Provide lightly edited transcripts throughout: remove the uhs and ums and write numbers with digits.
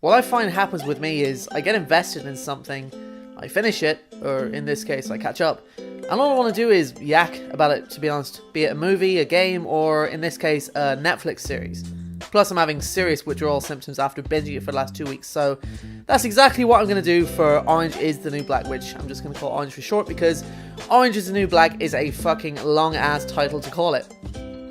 What I find happens with me is I get invested in something, I finish it, or in this case I catch up, and all I want to do is yak about it, to be honest, be it a movie, a game, or in this case a Netflix series. Plus I'm having serious withdrawal symptoms after binging it for the last 2 weeks, so that's exactly what I'm going to do for Orange is the New Black, which I'm just going to call Orange for short because Orange is the New Black is a fucking long ass title to call it.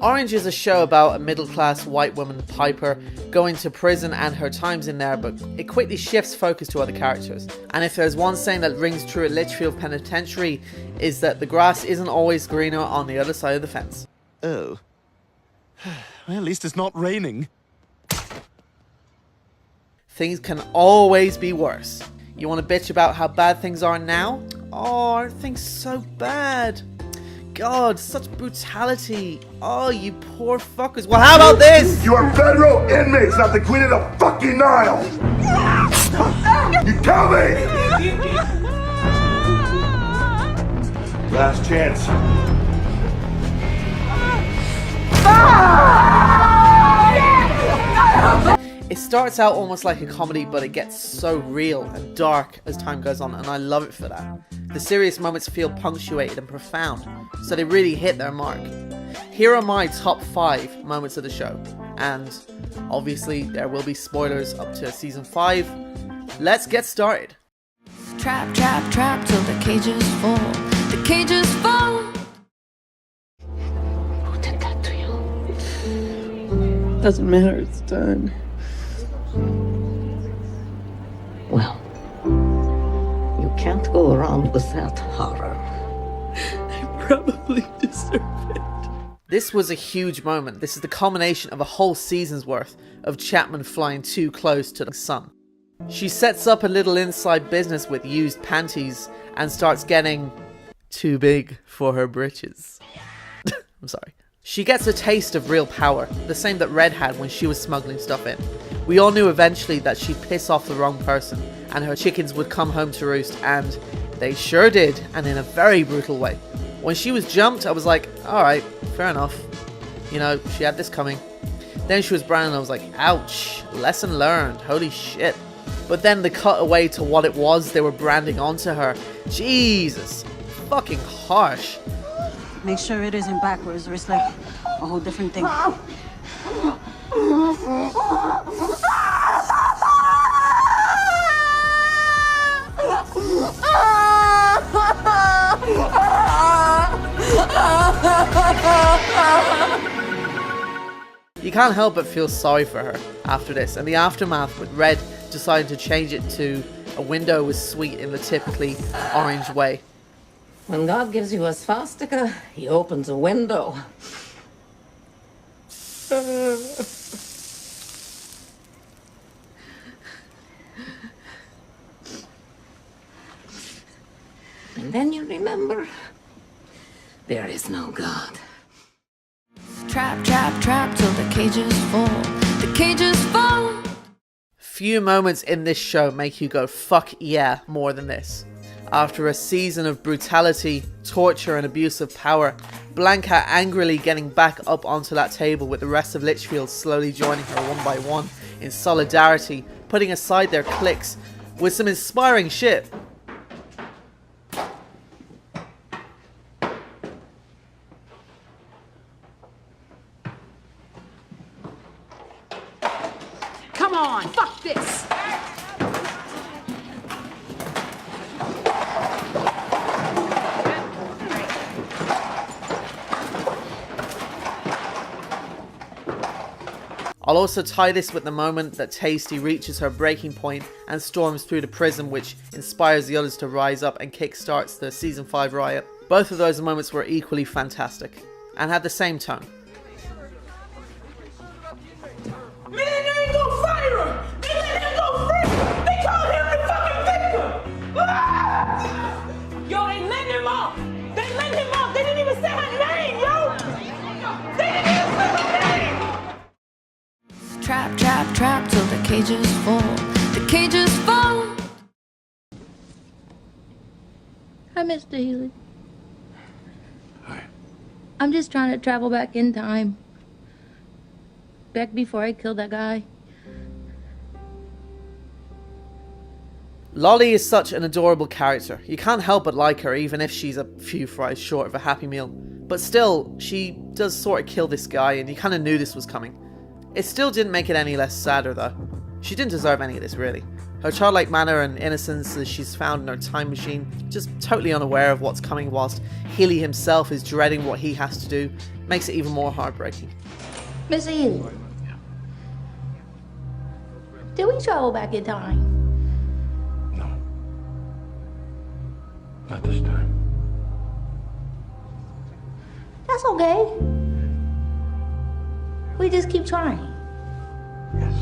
Orange is a show about a middle-class white woman, Piper, going to prison and her times in there, but it quickly shifts focus to other characters. And if there's one saying that rings true at Litchfield Penitentiary, is that the grass isn't always greener on the other side of the fence. Oh. Well, at least it's not raining. Things can always be worse. You want to bitch about how bad things are now? Oh, aren't things so bad? God, such brutality. Oh, you poor fuckers. Well, how about this? You are federal inmates, not the Queen of the fucking Nile. You tell me. Last chance. It starts out almost like a comedy, but it gets so real and dark as time goes on, and I love it for that. The serious moments feel punctuated and profound, so they really hit their mark. Here are my top 5 moments of the show, and obviously there will be spoilers up to season 5. Let's get started. Trap, trap, trap till the cages fall. The cages fall. Who did that to you? Doesn't matter, it's done. Well, you can't go around with that horror. I probably deserve it. This was a huge moment. This is the culmination of a whole season's worth of Chapman flying too close to the sun. She sets up a little inside business with used panties and starts getting too big for her britches. I'm sorry. She gets a taste of real power, the same that Red had when she was smuggling stuff in. We all knew eventually that she'd piss off the wrong person and her chickens would come home to roost, and they sure did, and in a very brutal way. When she was jumped, I was like, alright, fair enough. You know, she had this coming. Then she was branded and I was like, ouch, lesson learned, holy shit. But then the cut away to what it was they were branding onto her, Jesus, fucking harsh. Make sure it isn't backwards or it's like a whole different thing. You can't help but feel sorry for her after this, and the aftermath with Red deciding to change it to a window was sweet in the typically Orange way. When God gives you a swastika, he opens a window. And then you remember, there is no God. Trap, trap, trap till the cages fall. The cages fall. Few moments in this show make you go fuck yeah more than this. After a season of brutality, torture and abuse of power, Blanca angrily getting back up onto that table with the rest of Litchfield slowly joining her one by one in solidarity, putting aside their cliques with some inspiring shit. Come on, fuck this! I'll also tie this with the moment that Tasty reaches her breaking point and storms through the prison, which inspires the others to rise up and kickstarts the season 5 riot. Both of those moments were equally fantastic and had the same tone. Man, they ain't gonna fire him! They let him go free! They called him the fucking victim! Ah! Yo, they let him off! They let him off! They didn't even say her name, yo! They didn't even say her name! Trap, trap, trap till the cages fall. The cages fall. Hi, Mr. Healy. Hi. I'm just trying to travel back in time. Back before I killed that guy. Lolly is such an adorable character. You can't help but like her, even if she's a few fries short of a Happy Meal. But still, she does sort of kill this guy, and you kind of knew this was coming. It still didn't make it any less sadder, though. She didn't deserve any of this, really. Her childlike manner and innocence as she's found in her time machine, just totally unaware of what's coming whilst Healy himself is dreading what he has to do, makes it even more heartbreaking. Mr. Healy, did we travel back in time? No. Not this time. That's okay. We just keep trying. Yes.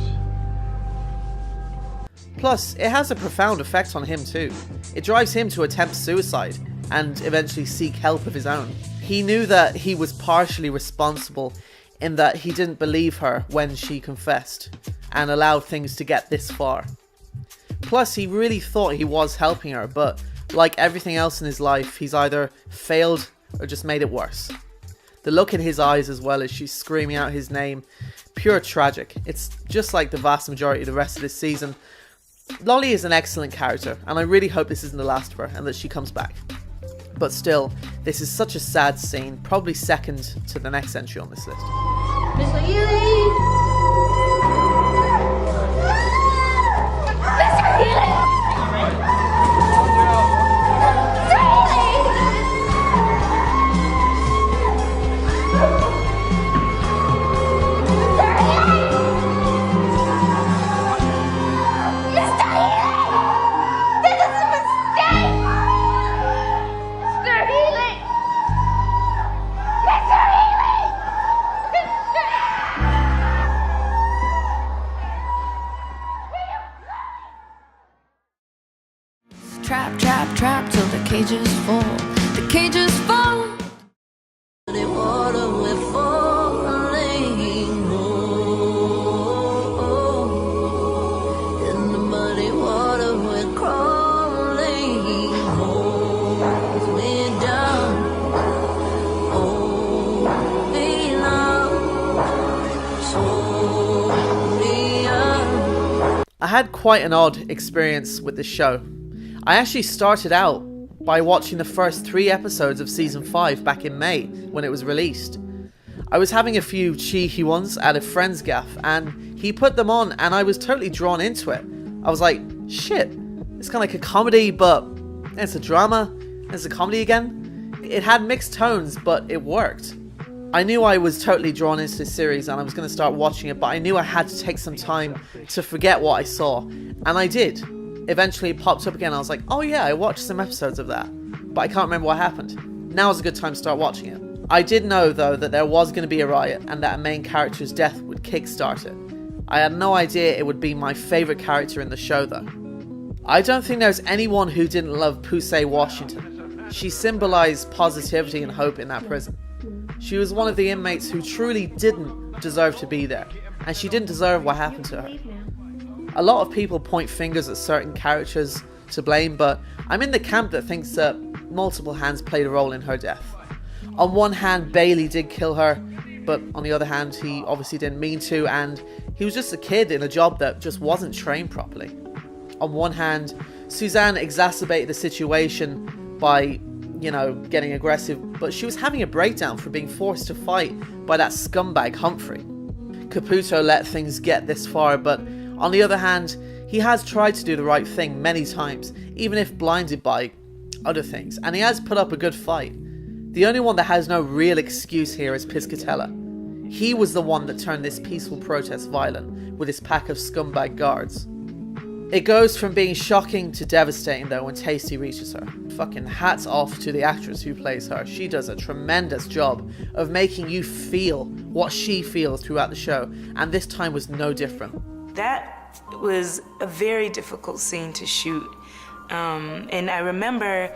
Plus, it has a profound effect on him too. It drives him to attempt suicide and eventually seek help of his own. He knew that he was partially responsible in that he didn't believe her when she confessed and allowed things to get this far. Plus, he really thought he was helping her, but like everything else in his life, he's either failed or just made it worse. The look in his eyes as well as she's screaming out his name, pure tragic. It's just like the vast majority of the rest of this season. Lolly is an excellent character, and I really hope this isn't the last of her and that she comes back. But still, this is such a sad scene, probably second to the next entry on this list. Mr. Healy! Mr. Healy! Trap, trap, trap till the cages fall. The cages fall. The water we're falling home. In the muddy water we're crawling home. We're down. Oh, we love. So we are. I had quite an odd experience with this show. I actually started out by watching the first 3 episodes of season 5 back in May when it was released. I was having a few cheeky ones at a friend's gaff and he put them on and I was totally drawn into it. I was like, shit, it's kind of like a comedy but it's a drama, it's a comedy again. It had mixed tones but it worked. I knew I was totally drawn into this series and I was going to start watching it, but I knew I had to take some time to forget what I saw, and I did. Eventually it popped up again. I was like, oh yeah, I watched some episodes of that, but I can't remember what happened. Now is a good time to start watching it. I did know though that there was going to be a riot and that a main character's death would kickstart it. I had no idea it would be my favourite character in the show though. I don't think there's anyone who didn't love Pusey Washington. She symbolised positivity and hope in that prison. She was one of the inmates who truly didn't deserve to be there, and she didn't deserve what happened to her. A lot of people point fingers at certain characters to blame, but I'm in the camp that thinks that multiple hands played a role in her death. On one hand, Bailey did kill her, but on the other hand, he obviously didn't mean to, and he was just a kid in a job that just wasn't trained properly. On one hand, Suzanne exacerbated the situation by, getting aggressive, but she was having a breakdown for being forced to fight by that scumbag Humphrey. Caputo let things get this far, but on the other hand, he has tried to do the right thing many times, even if blinded by other things, and he has put up a good fight. The only one that has no real excuse here is Piscatella. He was the one that turned this peaceful protest violent with his pack of scumbag guards. It goes from being shocking to devastating though when Tasty reaches her. Fucking hats off to the actress who plays her. She does a tremendous job of making you feel what she feels throughout the show, and this time was no different. That was a very difficult scene to shoot. And I remember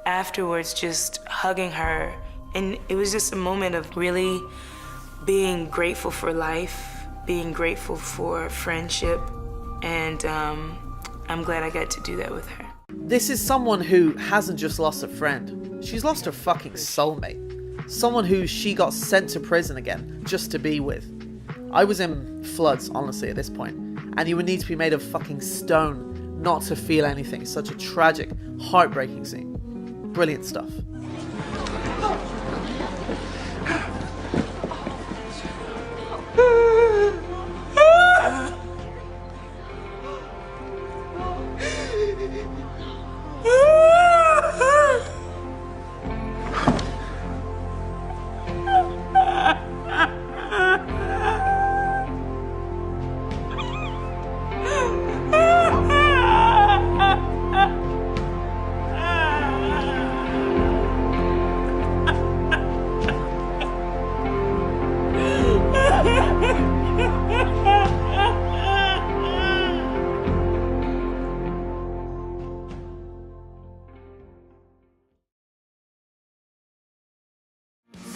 afterwards just hugging her, and it was just a moment of really being grateful for life, being grateful for friendship, and I'm glad I got to do that with her. This is someone who hasn't just lost a friend, she's lost her fucking soulmate. Someone who she got sent to prison again just to be with. I was in floods, honestly, at this point, and you would need to be made of fucking stone not to feel anything. Such a tragic, heartbreaking scene. Brilliant stuff.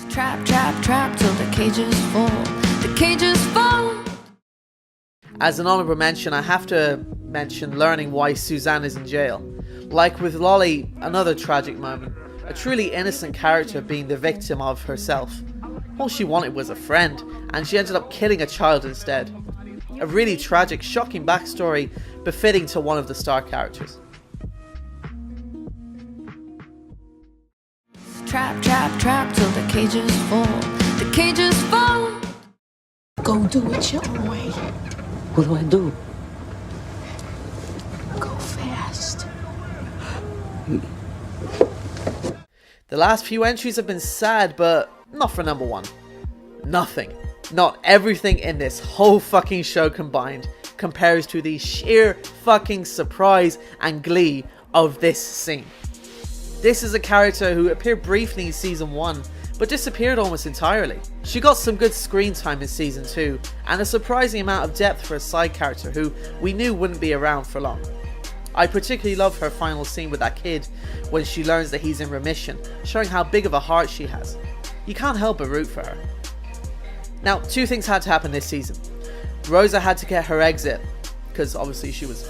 Trap, trap, trap till the cages fall. The cages fall. As an honorable mention, I have to mention learning why Suzanne is in jail. Like with Lolly, another tragic moment. A truly innocent character being the victim of herself. All she wanted was a friend, and she ended up killing a child instead. A really tragic, shocking backstory befitting to one of the star characters. Trap, trap, trap till the cages fall. The cages fall. Go do it your own way. What do I do? Go fast. The last few entries have been sad, but not for number one. Nothing, not everything in this whole fucking show combined compares to the sheer fucking surprise and glee of this scene. This is a character who appeared briefly in season 1, but disappeared almost entirely. She got some good screen time in season 2, and a surprising amount of depth for a side character who we knew wouldn't be around for long. I particularly love her final scene with that kid when she learns that he's in remission, showing how big of a heart she has. You can't help but root for her. Now, two things had to happen this season. Rosa had to get her exit, because obviously she was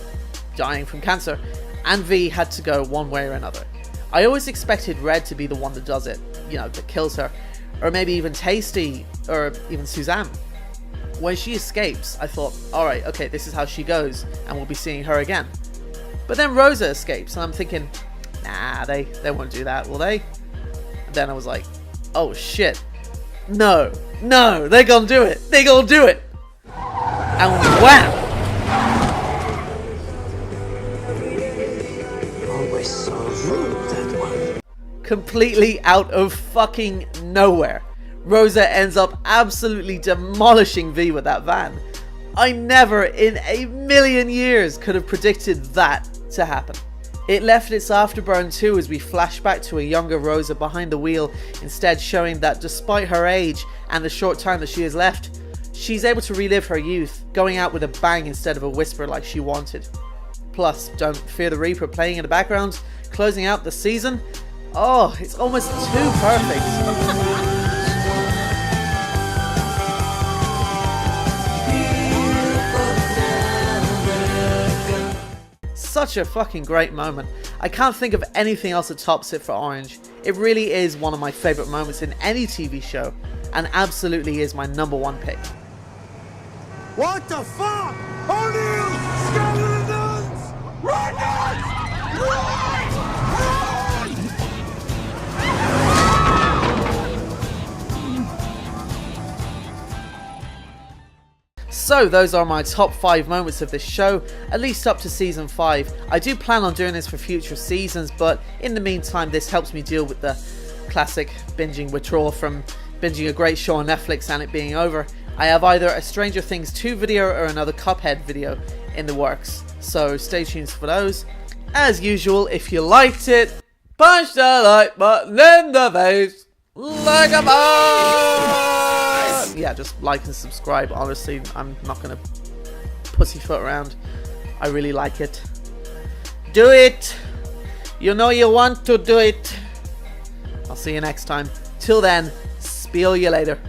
dying from cancer, and V had to go one way or another. I always expected Red to be the one that does it, you know, that kills her, or maybe even Tasty, or even Suzanne. When she escapes, I thought, alright, okay, this is how she goes, and we'll be seeing her again. But then Rosa escapes, and I'm thinking, nah, they won't do that, will they? And then I was like, oh shit, no, they're gonna do it, and wham! Always so rude, that one. Completely out of fucking nowhere, Rosa ends up absolutely demolishing V with that van. I never in a million years could have predicted that to happen. It left its afterburn too as we flash back to a younger Rosa behind the wheel, instead showing that despite her age and the short time that she has left, she's able to relive her youth, going out with a bang instead of a whisper like she wanted. Plus, Don't Fear the Reaper playing in the background, closing out the season. Oh, it's almost too perfect. Such a fucking great moment. I can't think of anything else that tops it for Orange. It really is one of my favourite moments in any TV show, and absolutely is my number one pick. What the fuck? O'Neill! Skeletons! Run! Run! So those are my top 5 moments of this show, at least up to season 5. I do plan on doing this for future seasons, but in the meantime this helps me deal with the classic binging withdrawal from binging a great show on Netflix and it being over. I have either a Stranger Things 2 video or another Cuphead video in the works, so stay tuned for those. As usual, if you liked it, punch the like button in the face like a boss! Yeah, just like and subscribe. Honestly, I'm not gonna pussyfoot around. I really like it. Do it! You know you want to do it. I'll see you next time. Till then, spiel you later.